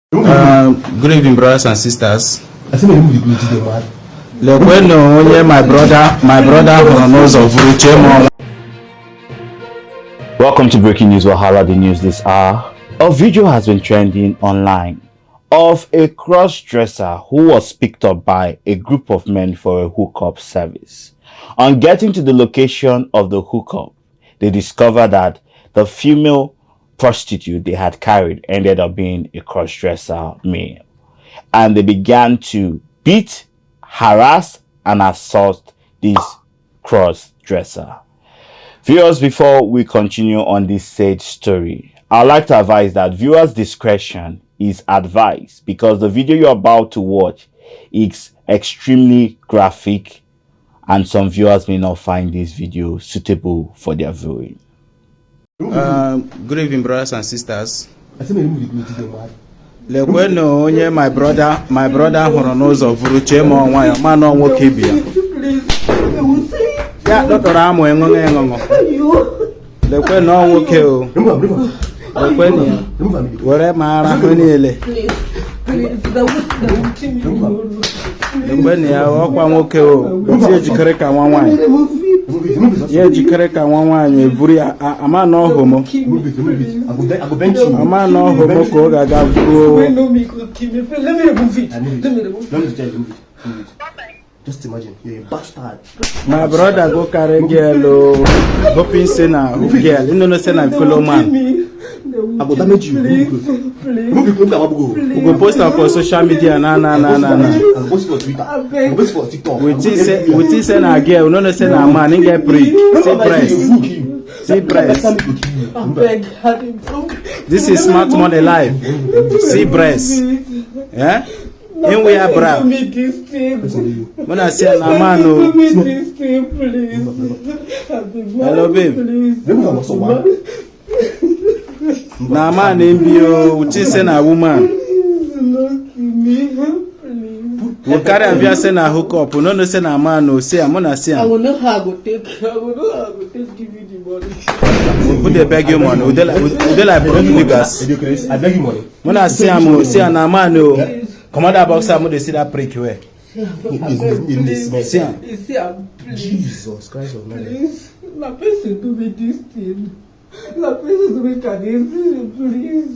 Good evening, brothers and sisters. I think we go to the man. My brother knows of Uchemo. Welcome to Breaking News Wahala, the news this hour. A video has been trending online of a cross-dresser who was picked up by a group of men for a hookup service. On getting to the location of the hookup, they discovered that the female prostitute they had carried ended up being a cross-dresser male. And they began to beat, harass, and assault this cross-dresser. Viewers, before we continue on this said story, I'd like to advise that viewers' discretion is advised because the video you're about to watch is extremely graphic and some viewers may not find this video suitable for their viewing. Good evening, brothers and sisters. I think we go to the man. My brother knows of Uchemo. Man on Wokibia. Yeah, Dr. Amo and the no Wokio. Whatever yeah, Jikareka one a man no homo. A man no homo Just imagine, you're a bastard. My brother go carry girl, hoping say na girl. You know say na fellow man. I go damage you. We go post am for social media. Na. I go post for Twitter. I go post for TikTok. We think say na girl. We no say na man. He get prick. See breast. This is smart money life. See breast. Yeah. And we are brave. When I say na man, no. Hello, babe. Na man name you. We say na woman. We carry am via say na hook up. No say na man. No say am. No say am. I will know how I go take. Give you the money. Who they beg you money? Who they like broke niggas? I beg you money. When I say am, say na man. No. Commander boxer, I'm going to see that prick where. Jesus Christ of Mary. Please, my person do me this thing. My person do me can please.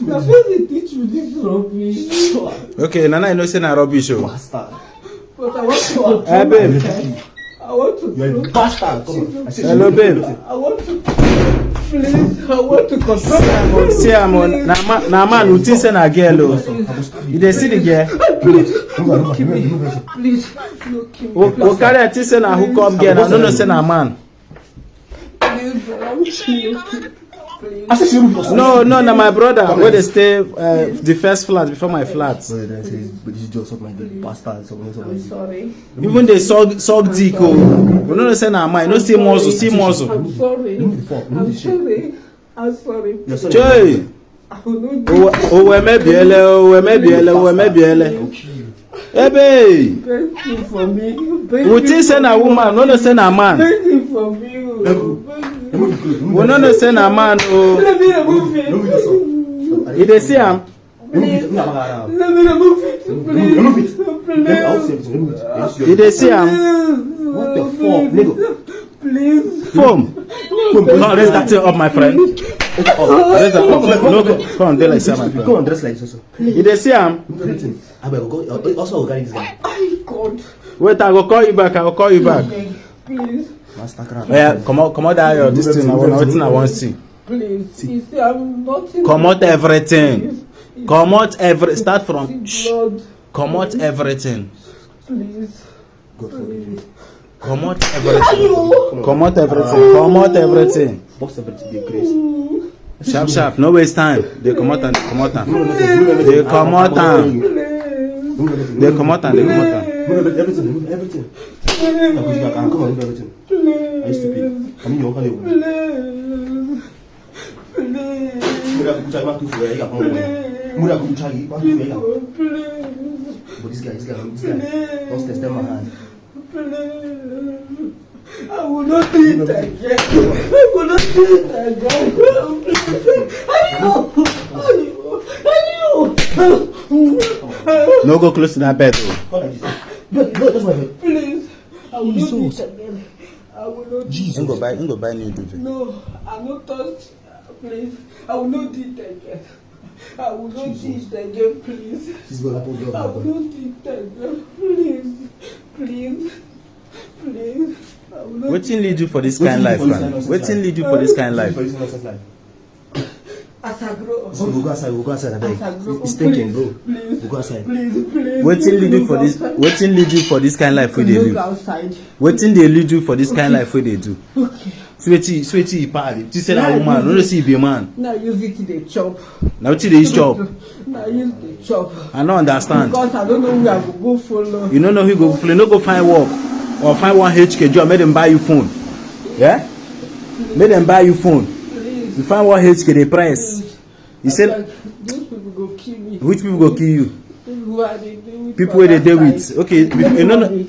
My person teach me this rubbish. Okay, Nana, you know say na rubbish. Bastard. But I want to. Hey, babe. I want to. You're a bastard. Come on. Hello, babe. I want to. Please, I want to control. See, I'm on. Na man, who thinks na girl? You dey see the girl? Please, don't kill me. Please, don't kill me. We carry a thing say na hook up girl. I don't know say na man. Please, I'm kill. No, na my brother. Where they stay the first flat before my flat. But you just something like bastard. I'm sorry. Even they suck dick. We don't say na man. No see muscle. I'm sorry. I'm sorry. You're sorry. Joy. We may be ele. Hey, babe. Thank you for me. We think say na woman. No say na man. Thank you for me. We no say na man. Let me remove it. You dey see am? Let me remove it. Please. You dey see am? What the fuck, nigga? Please. Foam. No, raise that thing up, my friend. Raise that up. No, come on, dey like say my friend. Go on, dress like so. You dey see am? I will go. Also, I will carry this guy. Oh God. Wait, I will call you back. Please. Yeah, come out that this thing. Nothing I want to see. Please. You see, I'm not in. Come out everything. Come out Start from. Blood. Come out everything. Please. God forgive me. Come out everything. Come out everything. Boss everything, be grace. Sharp. No waste time. They come out. They come out. Everything. Come on, everything. Are you stupid? I mean, you're But this guy, don't step my hand. I will not do it again. I will not do it again. No go close to that bed. Oh. Come like this. No, that's my bed. Please. I will not do Jesus. it again. I will not do Jesus. I'm go buy new duvet. No, I will not touch. Please. I will not do it again. I will not do it again, please. She's gonna put down. I will not do it again. Please. Please. Please. I will not Wetin lead you for this kind life, man? Wetin lead you for this kind life? as I grow up. So we'll go outside, I beg. As I grow It's up, thinking, please, bro. please, We'll go outside. please. Wetin lead you for this? Wetin lead you for this kind life wey dey Go live? outside. Wetin dey lead you for this kind life wey dey do? Okay. Sweetie, you party. You say na woman, no dey see you be a man. Now use it dey chop. Na wetin dey use chop? Now use dey chop. I no understand. Because I don't know who I go go follow. You no know who go follow. You no go find work or find one HK job. Make them buy you phone. Yeah? Make them buy you phone. Please. You find one HK dey press. You say Like, those people go kill me. which people go kill you? Who are they deal with? People wey dey deal with. Okay, you know.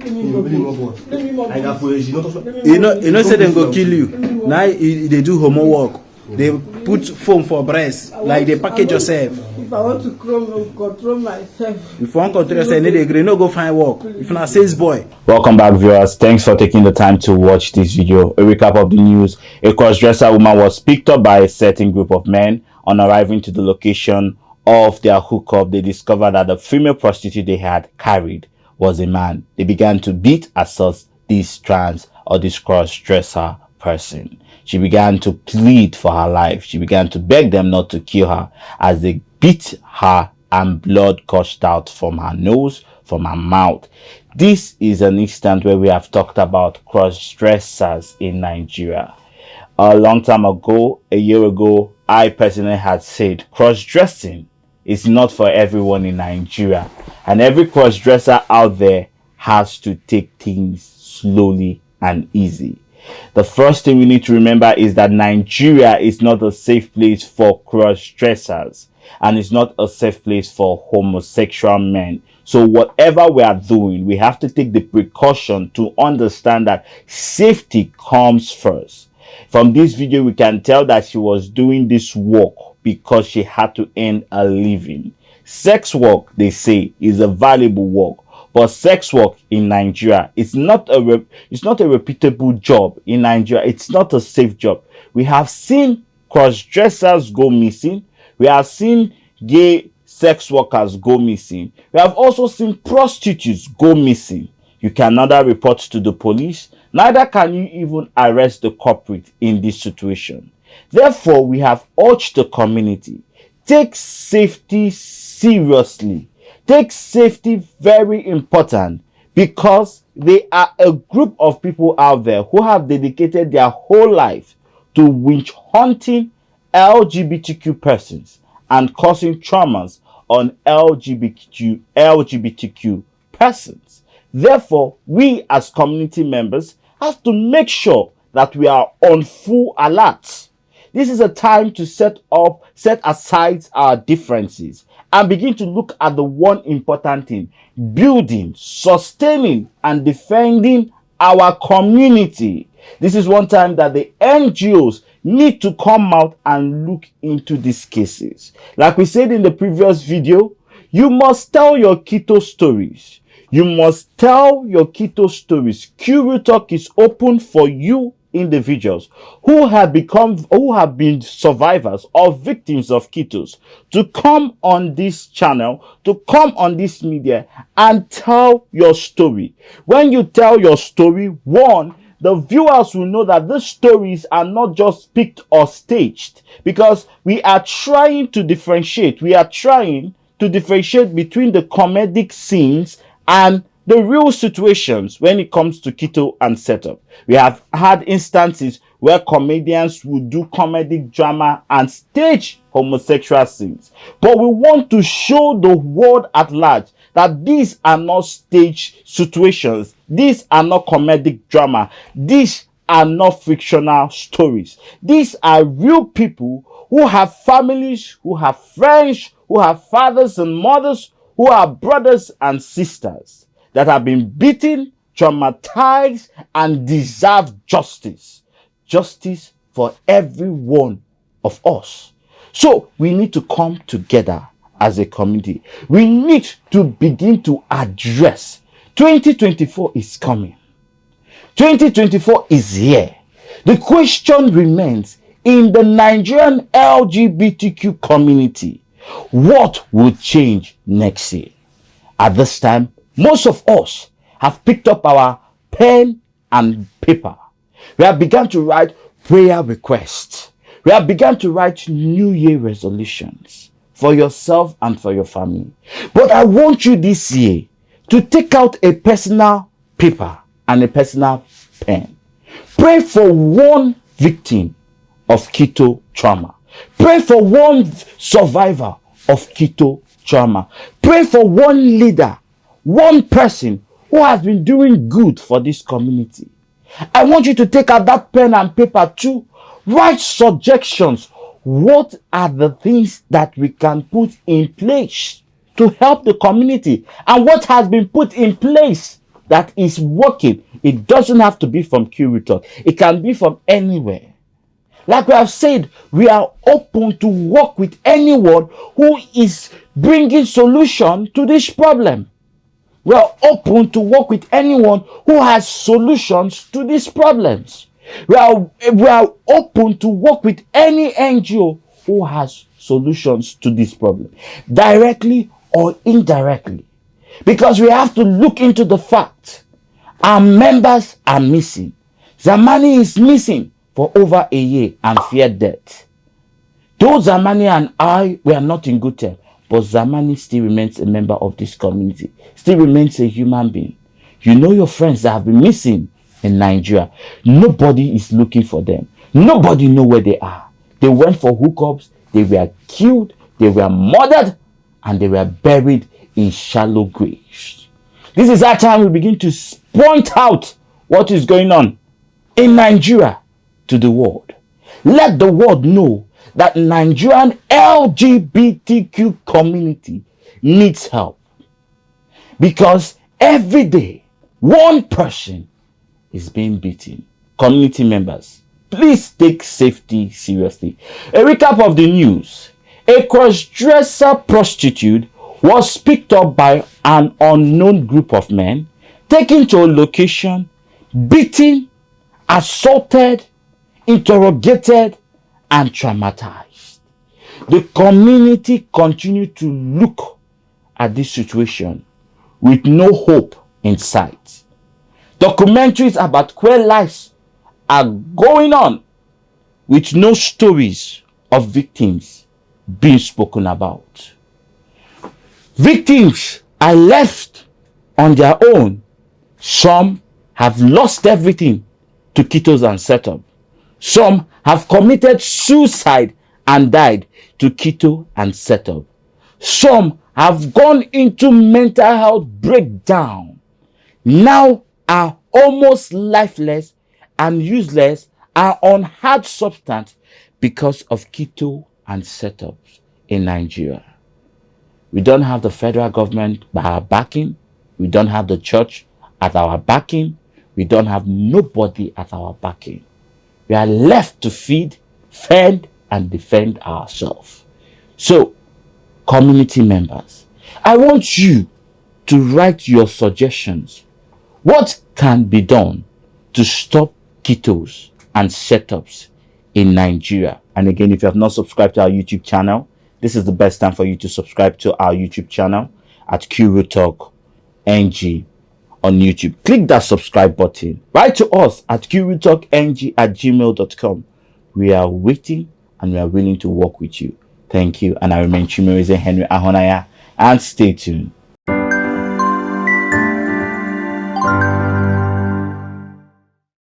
Let me move it. Let me move I got it. for you, don't touch me. You know say dem go kill you. Now they do homo work. They put foam for breast, like they package yourself. If I want to control myself. If you want control yourself, they agree. No go find work. If na sales boy. Welcome back, viewers. Thanks for taking the time to watch this video. A recap of the news. A cross-dresser woman was picked up by a certain group of men. On arriving to the location of their hookup, they discovered that the female prostitute they had carried was a man. They began to beat, assault this trans or this cross-dresser person. She began to plead for her life. She began to beg them not to kill her as they beat her and blood gushed out from her nose, from her mouth. This is an instance where we have talked about cross-dressers in Nigeria. A long time ago, a year ago, I personally had said cross-dressing is not for everyone in Nigeria. And every cross-dresser out there has to take things slowly and easy. The first thing we need to remember is that Nigeria is not a safe place for cross-dressers. And it's not a safe place for homosexual men. So whatever we are doing, we have to take the precaution to understand that safety comes first. From this video, we can tell that she was doing this work because she had to earn a living. Sex work, they say, is a valuable work. But sex work in Nigeria, it's not a reputable job in Nigeria. It's not a safe job. We have seen cross-dressers go missing. We have seen gay sex workers go missing. We have also seen prostitutes go missing. You can neither report to the police, neither can you even arrest the culprit in this situation. Therefore, we have urged the community, take safety seriously. Take safety very important, because they are a group of people out there who have dedicated their whole life to witch hunting LGBTQ persons and causing traumas on LGBTQ persons. Therefore, we as community members have to make sure that we are on full alert. This is a time to set aside our differences and begin to look at the one important thing: building, sustaining, and defending our community. This is one time that the NGOs need to come out and look into these cases. Like we said in the previous video, you must tell your keto stories. You must tell your keto stories. Curio Talk is open for you individuals who have been survivors or victims of ketos to come on this channel, to come on this media and tell your story. When you tell your story, one, the viewers will know that these stories are not just picked or staged, because we are trying to differentiate. We are trying to differentiate between the comedic scenes and the real situations when it comes to keto and setup. We have had instances where comedians would do comedic drama and stage homosexual scenes. But we want to show the world at large that these are not staged situations. These are not comedic drama. These are not fictional stories. These are real people who have families, who have friends, who have fathers and mothers, who are brothers and sisters that have been beaten, traumatized, and deserve justice. Justice for every one of us. So we need to come together as a community, we need to begin to address. 2024 is coming. 2024 is here. The question remains, in the Nigerian LGBTQ community, what will change next year? At this time, most of us have picked up our pen and paper. We have begun to write prayer requests. We have begun to write New Year resolutions for yourself and for your family. But I want you this year to take out a personal paper and a personal pen. Pray for one victim of keto trauma. Pray for one survivor of keto trauma. Pray for one leader, one person who has been doing good for this community. I want you to take out that pen and paper to write suggestions. What are the things that we can put in place to help the community? And what has been put in place that is working? It doesn't have to be from Talk. It can be from anywhere. Like we have said, we are open to work with anyone who is bringing solution to this problem. We are open to work with anyone who has solutions to these problems. We are open to work with any NGO who has solutions to this problem, directly or indirectly. Because we have to look into the fact our members are missing. Zamani is missing for over a year and feared death. Though Zamani and I were not in good terms, but Zamani still remains a member of this community, still remains a human being. You know your friends that have been missing in Nigeria. Nobody is looking for them. Nobody knows where they are. They went for hookups, they were killed, they were murdered, and they were buried in shallow graves. This is our time we begin to point out what is going on in Nigeria to the world. Let the world know that Nigerian LGBTQ community needs help. Because every day, one person is being beaten. Community members, please take safety seriously. A recap of the news. A cross-dresser prostitute was picked up by an unknown group of men, taken to a location, beaten, assaulted, interrogated, and traumatized. The community continued to look at this situation with no hope in sight. Documentaries about queer lives are going on with no stories of victims being spoken about. Victims are left on their own. Some have lost everything to ketos and setup. Some have committed suicide and died to keto and setup. Some have gone into mental health breakdown. Now are almost lifeless and useless and on hard substance because of keto and setups in Nigeria. We don't have the federal government by our backing. We don't have the church at our backing. We don't have nobody at our backing. We are left to feed, fend, and defend ourselves. So, community members, I want you to write your suggestions. What can be done to stop ketos and setups in Nigeria? And again, if you have not subscribed to our YouTube channel, this is the best time for you to subscribe to our YouTube channel at Talk NG on YouTube. Click that subscribe button. Write to us at QRutalkNG@gmail.com. We are waiting and we are willing to work with you. Thank you. And I remain Chimerize Henry Ahonaya, and stay tuned.